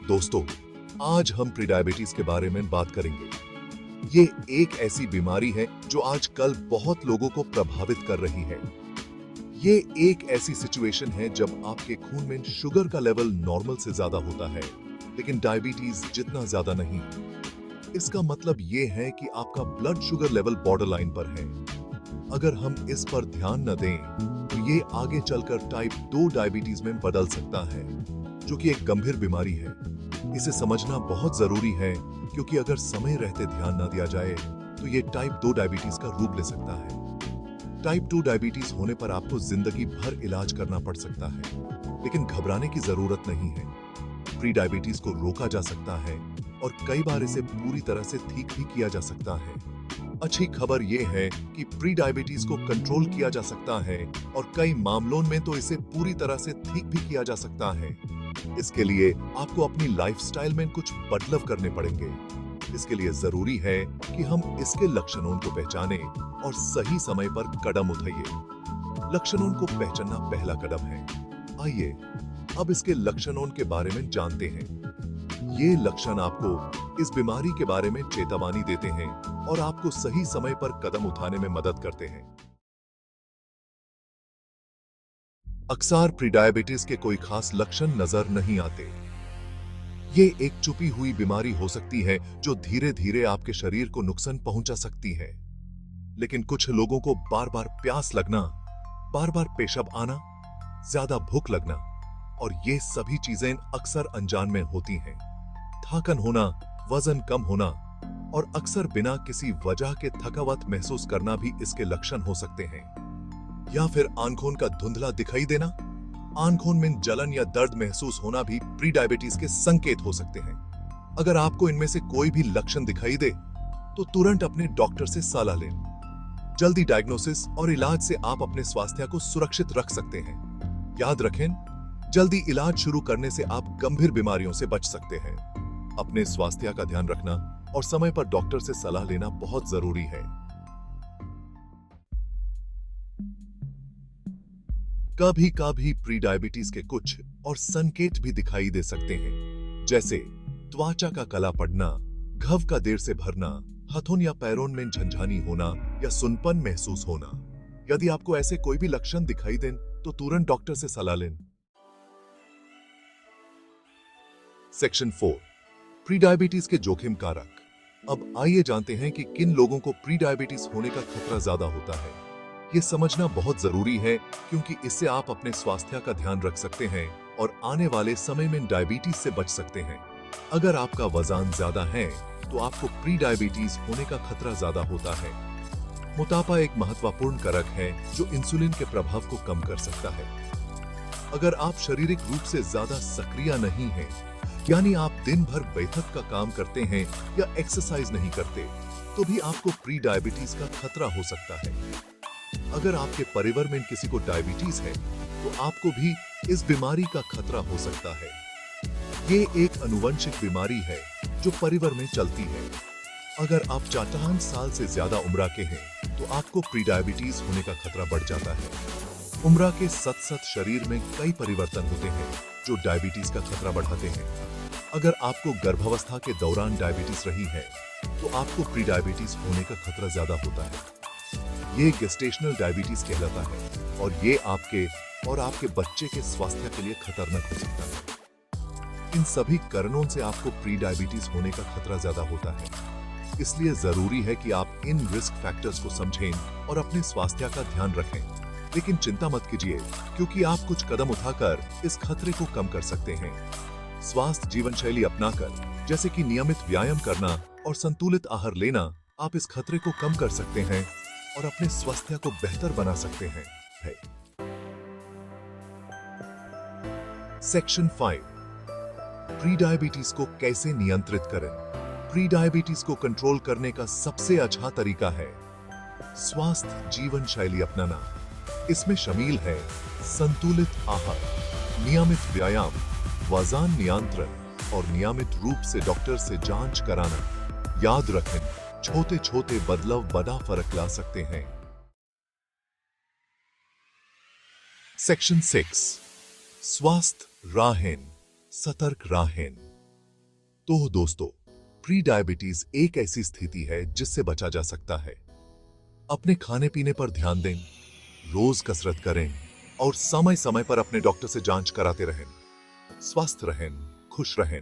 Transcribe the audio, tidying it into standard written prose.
दोस्तों, आज हम प्रीडायबिटीज के बारे में बात करेंगे। ये एक ऐसी बीमारी है जो आजकल बहुत लोगों को प्रभावित कर रही है। ये एक ऐसी सिचुएशन है जब आपके खून में शुगर का लेवल नॉर्मल से ज्यादा होता है, लेकिन डायबिटीज जितना ज्यादा नहीं। इसका मतलब ये है कि आपका blood sugar level border line पर है। अगर हम इस पर ध्यान न दें, तो ये आगे चलकर टाइप 2 डायबिटीज में बदल सकता है, जो कि एक गंभीर बीमारी है। इसे समझना बहुत जरूरी है, क्योंकि अगर समय रहते ध्यान न दिया जाए, तो ये टाइप 2 डायबिटीज का रूप ले सकता है। टाइप 2 डायबिटीज होने पर आपको जिंदगी भर इलाज करना पड़ सकता है, लेकिन घबराने की जरूरत नहीं है। प्री डायबिटीज को रोका जा सकता है और कई बार इसे पूरी तरह से ठीक भी किया जा सकता है। अच्छी खबर यह है कि प्री डायबिटीज को कंट्रोल किया जा सकता है और कई मामलों में तो इसे पूरी तरह से ठीक भी किया जा सकता है। इसके लिए आपको अपनी लाइफस्टाइल में कुछ बदलाव करने पड़ेंगे। इसके लिए जरूरी है कि हम इसके लक्षणों को पहचानें और सही समय पर कदम उठाइए। लक्षणों को पहचानना पहला कदम है। आइए अब इसके लक्षणों के बारे में जानते हैं। ये लक्षण आपको इस बीमारी के बारे में चेतावनी देते हैं और आपको सही समय पर कदम उठाने में मदद करते हैं। अक्सर प्रीडायबिटीज के कोई खास लक्षण नजर नहीं आते। ये एक छुपी हुई बीमारी हो सकती है जो धीरे धीरे आपके शरीर को नुकसान पहुंचा सकती है। लेकिन कुछ लोगों को बार बार प्यास लगना, बार बार पेशाब आना, ज्यादा भूख लगना और ये सभी चीजें अक्सर अनजान में होती हैं। थकान होना, वजन कम होना और अक्सर बिना किसी वजह के थकावट महसूस करना भी इसके लक्षण हो सकते हैं। या फिर आंखों का धुंधला दिखाई देना, आंखों में जलन या दर्द महसूस होना भी प्री डायबिटीज के संकेत हो सकते हैं। अगर आपको इनमें से कोई भी लक्षण दिखाई दे, तो तुरंत अपने डॉक्टर से सलाह लें। जल्दी डायग्नोसिस और इलाज से आप अपने स्वास्थ्य को सुरक्षित रख सकते हैं। याद रखें, जल्दी इलाज शुरू करने से आप गंभीर बीमारियों से बच सकते हैं। अपने स्वास्थ्य का ध्यान रखना और समय पर डॉक्टर से सलाह लेना बहुत जरूरी है। कभी कभी प्री डायबिटीज के कुछ और संकेत भी दिखाई दे सकते हैं, जैसे त्वचा का काला पड़ना, घाव का देर से भरना, हाथों या पैरों में झंझानी होना या सुनपन महसूस होना। यदि आपको ऐसे कोई भी लक्षण दिखाई दें, तो तुरंत डॉक्टर से सलाह लें। सेक्शन 4, प्री डायबिटीज के जोखिम कारक। अब आइए जानते हैं कि किन लोगों को प्री डायबिटीज होने का खतरा ज्यादा होता है। ये समझना बहुत जरूरी है, क्योंकि इससे आप अपने स्वास्थ्य का ध्यान रख सकते हैं और आने वाले समय में डायबिटीज से बच सकते हैं। अगर आपका वजन ज्यादा है, तो आपको प्री डायबिटीज होने का खतरा ज्यादा होता है। मोटापा एक महत्वपूर्ण कारक है जो इंसुलिन के प्रभाव को कम कर सकता है। अगर आप शारीरिक रूप से ज्यादा सक्रिय नहीं हैं, यानी आप दिन भर बैठक का काम करते हैं या एक्सरसाइज नहीं करते, तो भी आपको प्री डायबिटीज का खतरा हो सकता है। अगर आपके परिवार में किसी को डायबिटीज है, तो आपको भी इस बीमारी का खतरा हो सकता है। ये एक आनुवंशिक बीमारी है जो परिवार में चलती है। अगर आप 54 साल से ज्यादा उम्र के हैं, तो आपको प्री डायबिटीज होने का खतरा बढ़ जाता है। उम्र के साथ-साथ शरीर में कई परिवर्तन होते हैं जो डायबिटीज का खतरा बढ़ाते हैं। अगर आपको गर्भावस्था के दौरान डायबिटीज रही है, तो आपको प्री डायबिटीज होने का खतरा ज्यादा होता है। ये गेस्टेशनल डायबिटीज कहलाता है और ये आपके और आपके बच्चे के स्वास्थ्य के लिए खतरनाक हो सकता है। इन सभी कारणों से आपको प्री डायबिटीज होने का खतरा ज्यादा होता है। इसलिए जरूरी है कि आप इन रिस्क फैक्टर्स को समझें और अपने स्वास्थ्य का ध्यान रखें। लेकिन चिंता मत कीजिए, क्योंकि आप कुछ कदम उठाकर इस खतरे को कम कर सकते हैं। स्वास्थ्य जीवन शैली अपनाकर, जैसे कि नियमित व्यायाम करना और संतुलित आहार लेना, आप इस खतरे को कम कर सकते हैं और अपने स्वास्थ्य को बेहतर बना सकते हैं। सेक्शन 5, प्री डायबिटीज को कैसे नियंत्रित करें। प्री डायबिटीज को कंट्रोल करने का सबसे अच्छा तरीका है स्वास्थ्य जीवन शैली अपनाना। इसमें शामिल है संतुलित आहार, नियमित व्यायाम, वजन नियंत्रण और नियमित रूप से डॉक्टर से जांच कराना। याद रखें, छोटे छोटे बदलाव बड़ा फर्क ला सकते हैं। सेक्शन 6, स्वास्थ्य राहें, सतर्क राहें। तो दोस्तों, प्री डायबिटीज एक ऐसी स्थिति है जिससे बचा जा सकता है। अपने खाने पीने पर ध्यान दें, रोज कसरत करें और समय समय पर अपने डॉक्टर से जांच कराते रहें। स्वस्थ रहें, खुश रहें।